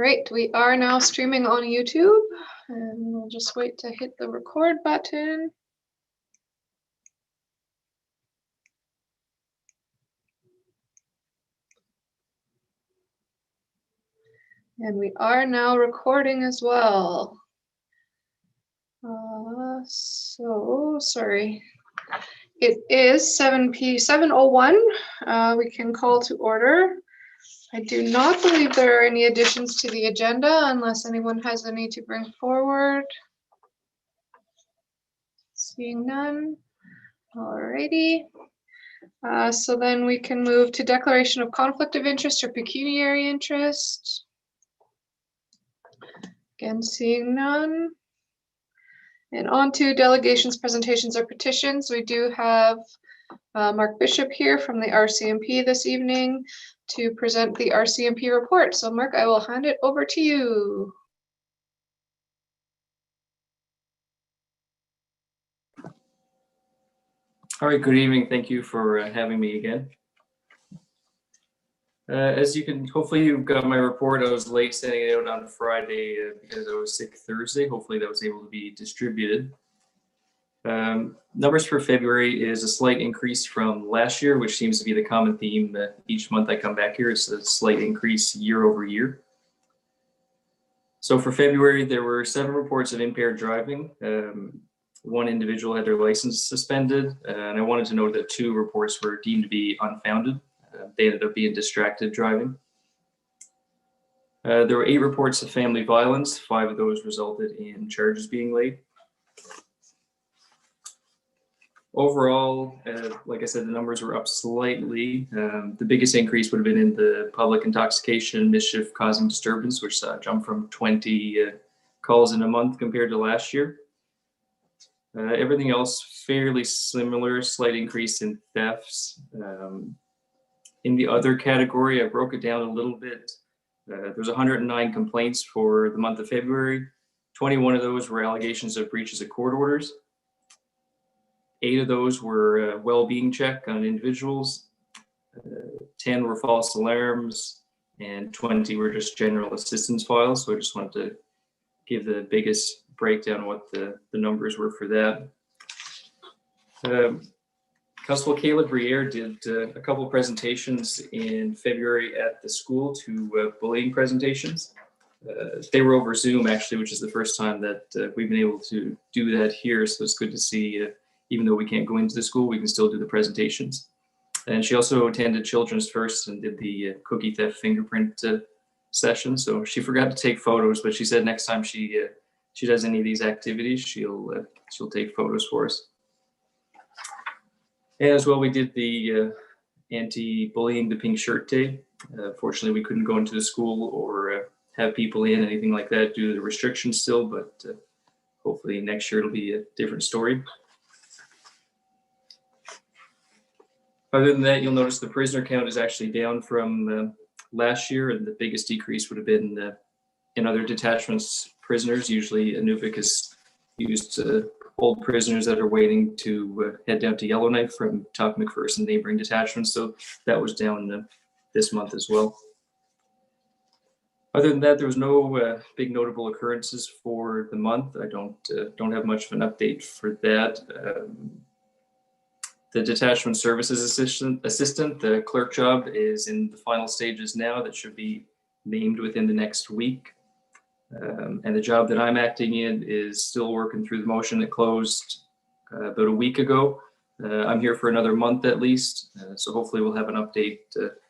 right, we are now streaming on YouTube, and we'll just wait to hit the record button. And we are now recording as well. So sorry. It is 7:01. We can call to order. I do not believe there are any additions to the agenda unless anyone has any to bring forward. Seeing none. Alrighty. So then we can move to declaration of conflict of interest or pecuniary interest. Again, seeing none. And on to delegations, presentations, or petitions. We do have Mark Bishop here from the RCMP this evening to present the RCMP report. So Mark, I will hand it over to you. All right, good evening. Thank you for having me again. As you can, hopefully you got my report. I was late sending it out on Friday because I was sick Thursday. Hopefully that was able to be distributed. Numbers for February is a slight increase from last year, which seems to be the common theme each month I come back here. It's a slight increase year over year. So for February, there were 7 reports of impaired driving. 1 individual had their license suspended, and I wanted to note that 2 reports were deemed to be unfounded. They ended up being distracted driving. There were 8 reports of family violence. 5 of those resulted in charges being laid. Overall, like I said, the numbers were up slightly. The biggest increase would have been in the public intoxication, mischief causing disturbance, which jumped from 20 calls in a month compared to last year. Everything else fairly similar, slight increase in thefts. In the other category, I broke it down a little bit. There's 109 complaints for the month of February. 21 of those were allegations of breaches of court orders. 8 of those were well-being check on individuals. 10 were false alarms, and 20 were just general assistance files. So I just wanted to give the biggest breakdown of what the numbers were for that. Constable Caleb Briere did a couple of presentations in February at the school, 2 bullying presentations. They were over Zoom actually, which is the first time that we've been able to do that here. So it's good to see, even though we can't go into the school, we can still do the presentations. And she also attended Children's First and did the cookie theft fingerprint session. So she forgot to take photos, but she said next time she does any of these activities, she'll take photos for us. And as well, we did the anti-bullying the pink shirt day. Fortunately, we couldn't go into the school or have people in, anything like that due to the restrictions still, but hopefully next year it'll be a different story. Other than that, you'll notice the prisoner count is actually down from last year, and the biggest decrease would have been in other detachments prisoners. Usually Inuvik is used to hold prisoners that are waiting to head down to Yellowknife from Top McPherson and neighboring detachments. So that was down this month as well. Other than that, there was no big notable occurrences for the month. I don't have much of an update for that. The detachment services assistant, the clerk job, is in the final stages now. That should be named within the next week. And the job that I'm acting in is still working through the motion. It closed about a week ago. I'm here for another month at least. So hopefully we'll have an update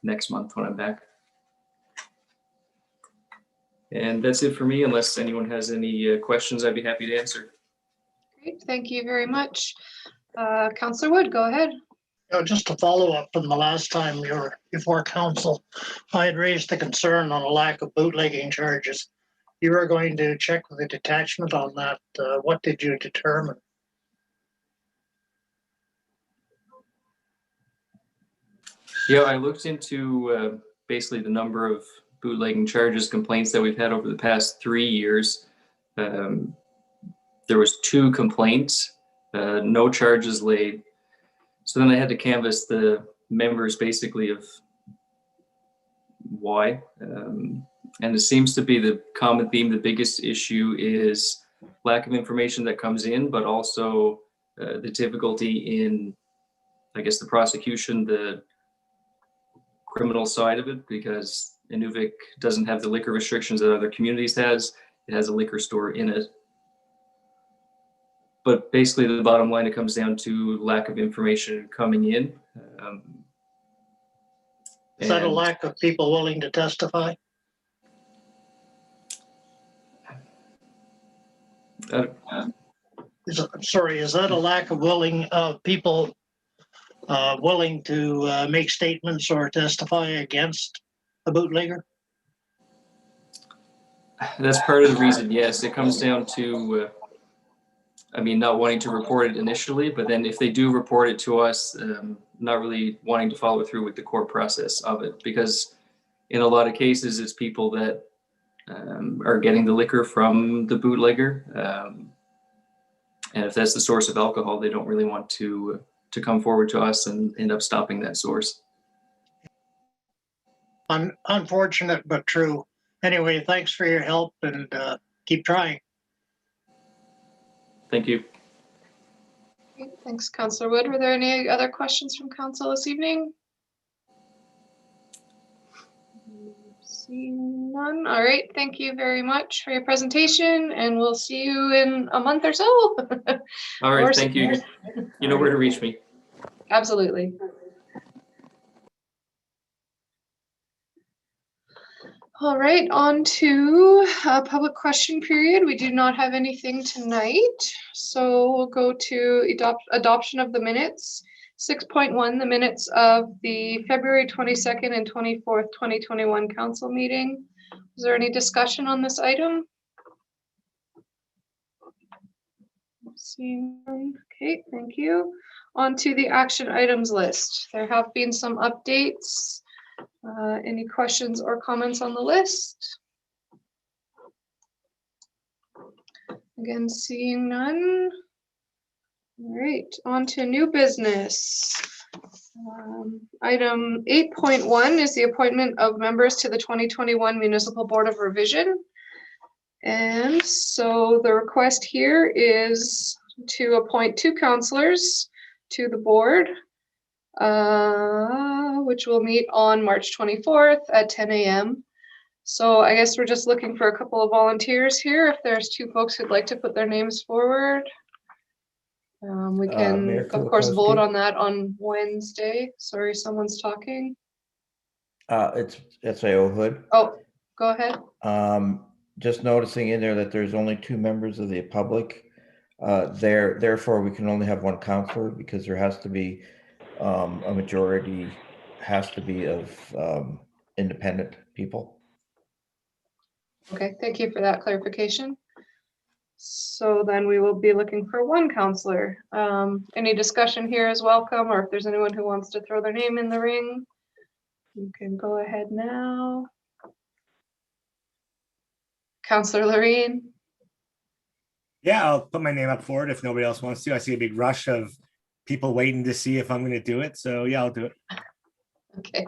next month when I'm back. And that's it for me. Unless anyone has any questions, I'd be happy to answer. Great, thank you very much. Councillor Wood, go ahead. Just to follow up from the last time you were before council, I had raised the concern on a lack of bootlegging charges. You were going to check with the detachment on that. What did you determine? Yeah, I looked into basically the number of bootlegging charges complaints that we've had over the past 3 years. There was 2 complaints, no charges laid. So then I had to canvass the members basically of why. And it seems to be the common theme. The biggest issue is lack of information that comes in, but also the difficulty in, I guess, the prosecution, the criminal side of it, because Inuvik doesn't have the liquor restrictions that other communities has. It has a liquor store in it. But basically, the bottom line, it comes down to lack of information coming in. Is that a lack of people willing to testify? Is that a lack of people willing to make statements or testify against a bootlegger? That's part of the reason, yes. It comes down to, not wanting to report it initially, but then if they do report it to us, not really wanting to follow through with the court process of it, because in a lot of cases, it's people that are getting the liquor from the bootlegger. And if that's the source of alcohol, they don't really want to come forward to us and end up stopping that source. Unfortunate, but true. Anyway, thanks for your help, and keep trying. Thank you. Okay, thanks, Councillor Wood. Were there any other questions from council this evening? Seeing none. All right, thank you very much for your presentation, and we'll see you in a month or so. All right, thank you. You know where to reach me. Absolutely. All right, on to public question period. We do not have anything tonight, so we'll go to adoption of the minutes. 6.1, the minutes of the February 22nd and 24th, 2021 council meeting. Is there any discussion on this item? Seeing none. Okay, thank you. On to the action items list. There have been some updates. Any questions or comments on the list? Again, seeing none. All right, on to new business. Item 8.1 is the appointment of members to the 2021 Municipal Board of Revision. And so the request here is to appoint 2 councillors to the board, which will meet on March 24th at 10 a.m. So I guess we're just looking for a couple of volunteers here. If there's 2 folks who'd like to put their names forward. We can, of course, vote on that on Wednesday. Sorry, someone's talking. It's S.A.O. Hood. Oh, go ahead. Just noticing in there that there's only 2 members of the public. Therefore, we can only have 1 counselor, because there has to be a majority has to be of independent people. Okay, thank you for that clarification. So then we will be looking for 1 counselor. Any discussion here is welcome, or if there's anyone who wants to throw their name in the ring, you can go ahead now. Councillor Loreen. Yeah, I'll put my name up for it if nobody else wants to. I see a big rush of people waiting to see if I'm going to do it. So yeah, I'll do it. Okay,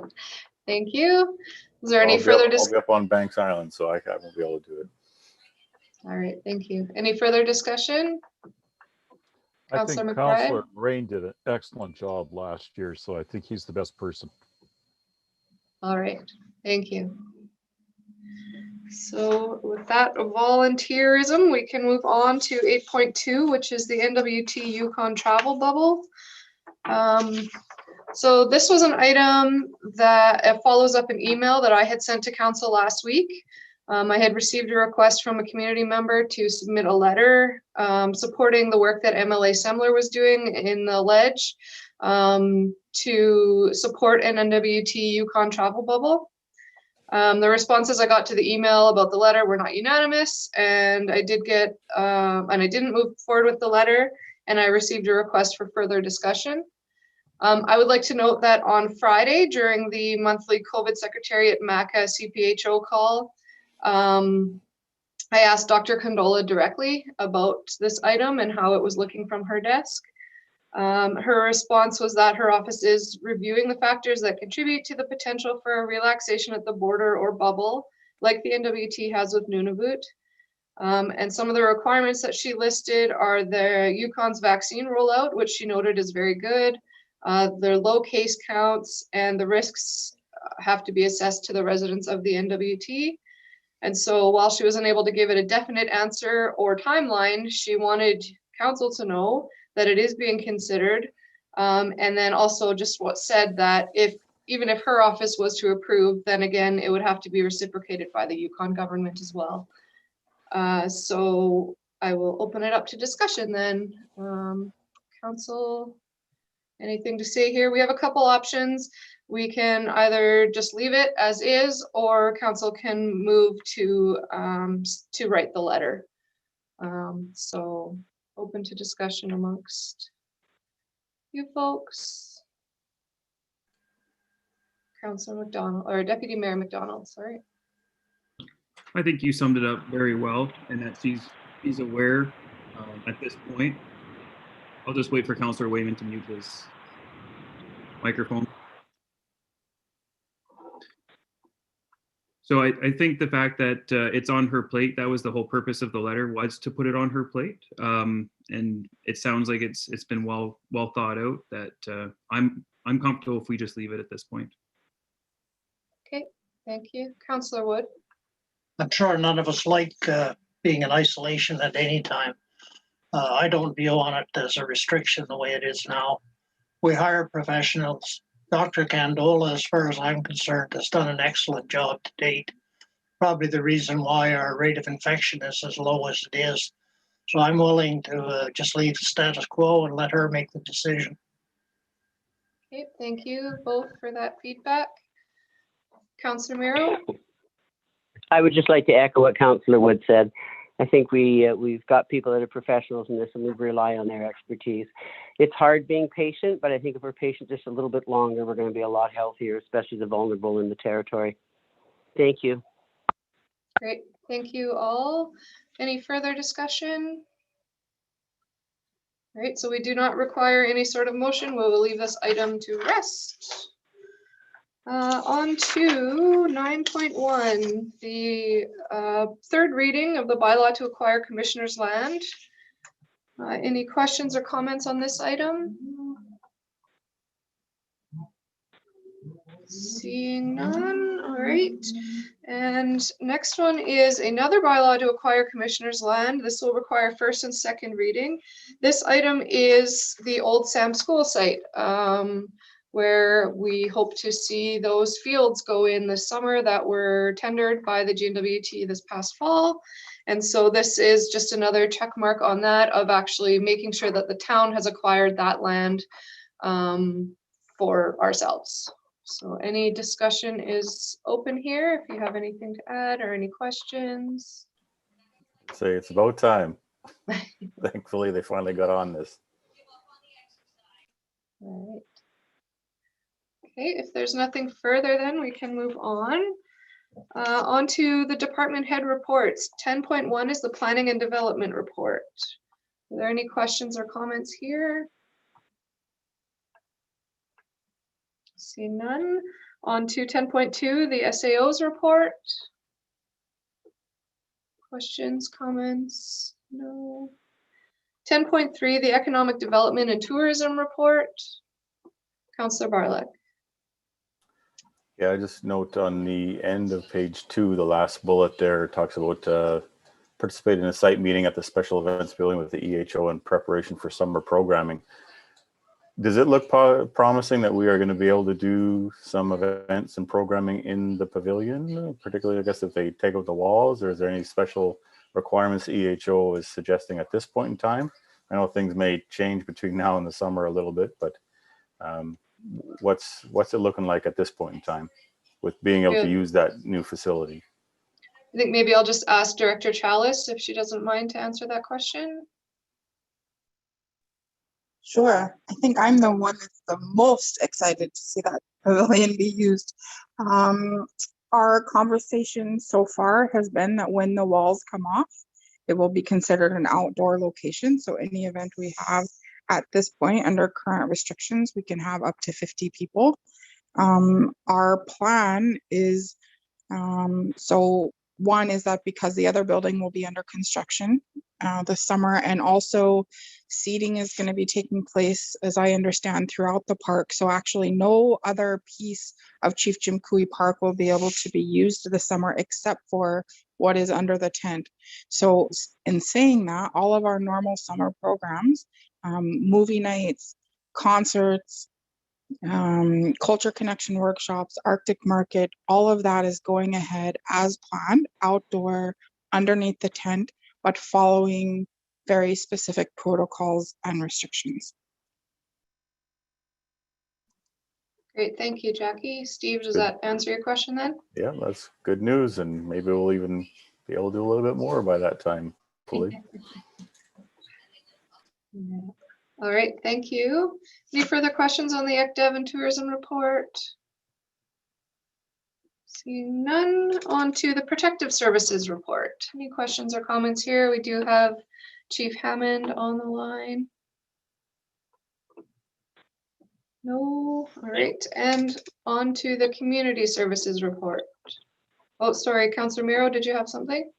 thank you. Is there any further discussion? I'll be up on Banks Island, so I won't be able to do it. All right, thank you. Any further discussion? I Councillor think McBride? Councillor Rain did an excellent job last year, so I think he's the best person. All right, thank you. So with that volunteerism, we can move on to 8.2, which is the NWT Yukon travel bubble. So this was an item that follows up an email that I had sent to council last week. I had received a request from a community member to submit a letter supporting the work that MLA Semler was doing in the ledge to support an NWT Yukon travel bubble. The responses I got to the email about the letter were not unanimous, and I did get, and I didn't move forward with the letter, and I received a request for further discussion. I would like to note that on Friday, during the monthly COVID Secretariat MACA CPHO call, I asked Dr. Condola directly about this item and how it was looking from her desk. Her response was that her office is reviewing the factors that contribute to the potential for a relaxation at the border or bubble, like the NWT has with Nunavut. And some of the requirements that she listed are the Yukon's vaccine rollout, which she noted is very good. Their low case counts and the risks have to be assessed to the residents of the NWT. And so while she wasn't able to give it a definite answer or timeline, she wanted council to know that it is being considered. And then also just what said that even if her office was to approve, then again, it would have to be reciprocated by the Yukon government as well. So I will open it up to discussion then. Council, anything to say here? We have a couple options. We can either just leave it as is, or council can move to write the letter. So open to discussion amongst you folks. Councilor McDonald, or Deputy Mayor McDonald, sorry. I think you summed it up very well, and that he's aware at this point. I'll just wait for Councillor Wayman to mute his microphone. So I think the fact that it's on her plate, that was the whole purpose of the letter, was to put it on her plate. And it sounds like it's been well thought out. That I'm comfortable if we just leave it at this point. Okay, thank you. Councillor Wood. I'm sure none of us like being in isolation at any time. I don't view on it as a restriction the way it is now. We hire professionals. Dr. Candola, as far as I'm concerned, has done an excellent job to date. Probably the reason why our rate of infection is as low as it is. So I'm willing to just leave the status quo and let her make the decision. Okay, thank you both for that feedback. Councillor Miro. I would just like to echo what Councillor Wood said. I think we've got people that are professionals in this, and we rely on their expertise. It's hard being patient, but I think if we're patient just a little bit longer, we're going to be a lot healthier, especially the vulnerable in the territory. Thank you. Great, thank you all. Any further discussion? All right, so we do not require any sort of motion. We will leave this item to rest. On to 9.1, the third reading of the bylaw to acquire commissioner's land. Any questions or comments on this item? Seeing none, all right. And next one is another bylaw to acquire commissioner's land. This will require first and second reading. This item is the old Sam School site, where we hope to see those fields go in this summer that were tendered by the GNWT this past fall. And so this is just another check mark on that of actually making sure that the town has acquired that land for ourselves. So any discussion is open here. If you have anything to add or any questions. Say it's about time. Thankfully, they finally got on this. All right. Okay, if there's nothing further, then we can move on. On to the department head reports. 10.1 is the planning and development report. Are there any questions or comments here? See none. On to 10.2, the SAO's report. Questions, comments? No. 10.3, the economic development and tourism report. Councillor Barlick. Yeah, I just note on the end of page 2, the last bullet there talks about participating in a site meeting at the special events building with the EHO in preparation for summer programming. Does it look promising that we are going to be able to do some events and programming in the pavilion, particularly, I guess, if they take out the walls, or is there any special requirements EHO is suggesting at this point in time? I know things may change between now and the summer a little bit, but what's it looking like at this point in time with being able to use that new facility? I think maybe I'll just ask Director Chalice if she doesn't mind to answer that question. Sure. I think I'm the one that's the most excited to see that pavilion be used. Our conversation so far has been that when the walls come off, it will be considered an outdoor location. So any event we have at this point under current restrictions, we can have up to 50 people. Our plan is So one is that because the other building will be under construction this summer, and also seating is going to be taking place, as I understand, throughout the park. So actually no other piece of Chief Jim Cooey Park will be able to be used this summer except for what is under the tent. So in saying that, all of our normal summer programs, movie nights, concerts, culture connection workshops, Arctic market, all of that is going ahead as planned, outdoor, underneath the tent, but following very specific protocols and restrictions. Great, thank you, Jackie. Steve, does that answer your question then? Yeah, that's good news, and maybe we'll even be able to do a little bit more by that time, hopefully. Yeah. All right, thank you. Any further questions on the ECDev and tourism report? Seeing none, on to the protective services report. Any questions or comments here? We do have Chief Hammond on the line. No, all right, and on to the community services report. Oh, sorry, Councillor Miro, did you have something?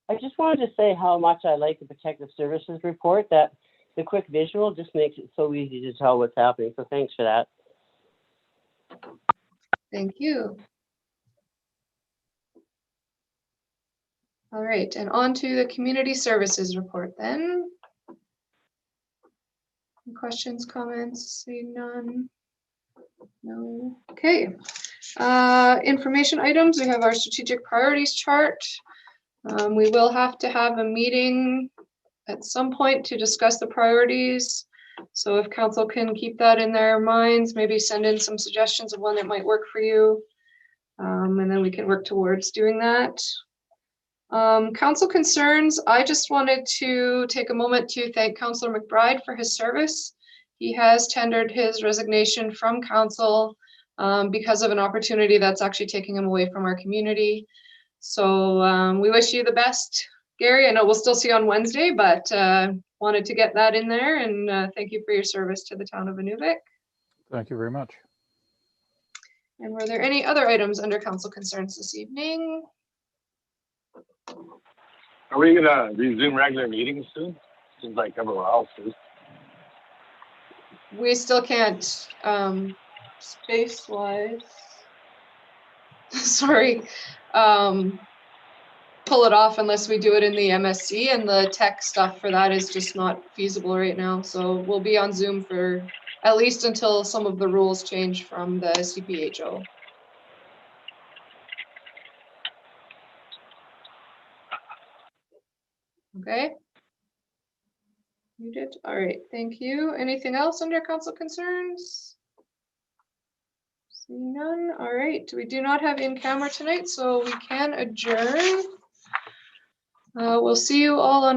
I just wanted to say how much I like the protective services report, that the quick visual just makes it so easy to tell what's happening. So thanks for that. Thank you. All right, and on to the community services report then. Questions, comments? Seeing none. No. Okay. Information items. We have our strategic priorities chart. We will have to have a meeting at some point to discuss the priorities. So if council can keep that in their minds, maybe send in some suggestions of one that might work for you. And then we can work towards doing that. Council concerns, I just wanted to take a moment to thank Councillor McBride for his service. He has tendered his resignation from council because of an opportunity that's actually taking him away from our community. So we wish you the best, Gary. I know we'll still see you on Wednesday, but wanted to get that in there, and thank you for your service to the town of Inuvik. Thank you very much. And were there any other items under council concerns this evening? Are we gonna resume regular meetings soon? Seems like everywhere else is. We still can't, space-wise, sorry, pull it off unless we do it in the MSC, and the tech stuff for that is just not feasible right now. So we'll be on Zoom for at least until some of the rules change from the CPHO. Okay. You did? All right, thank you. Anything else under council concerns? Seeing none. All right, we do not have in camera tonight, so we can adjourn. We'll see you all on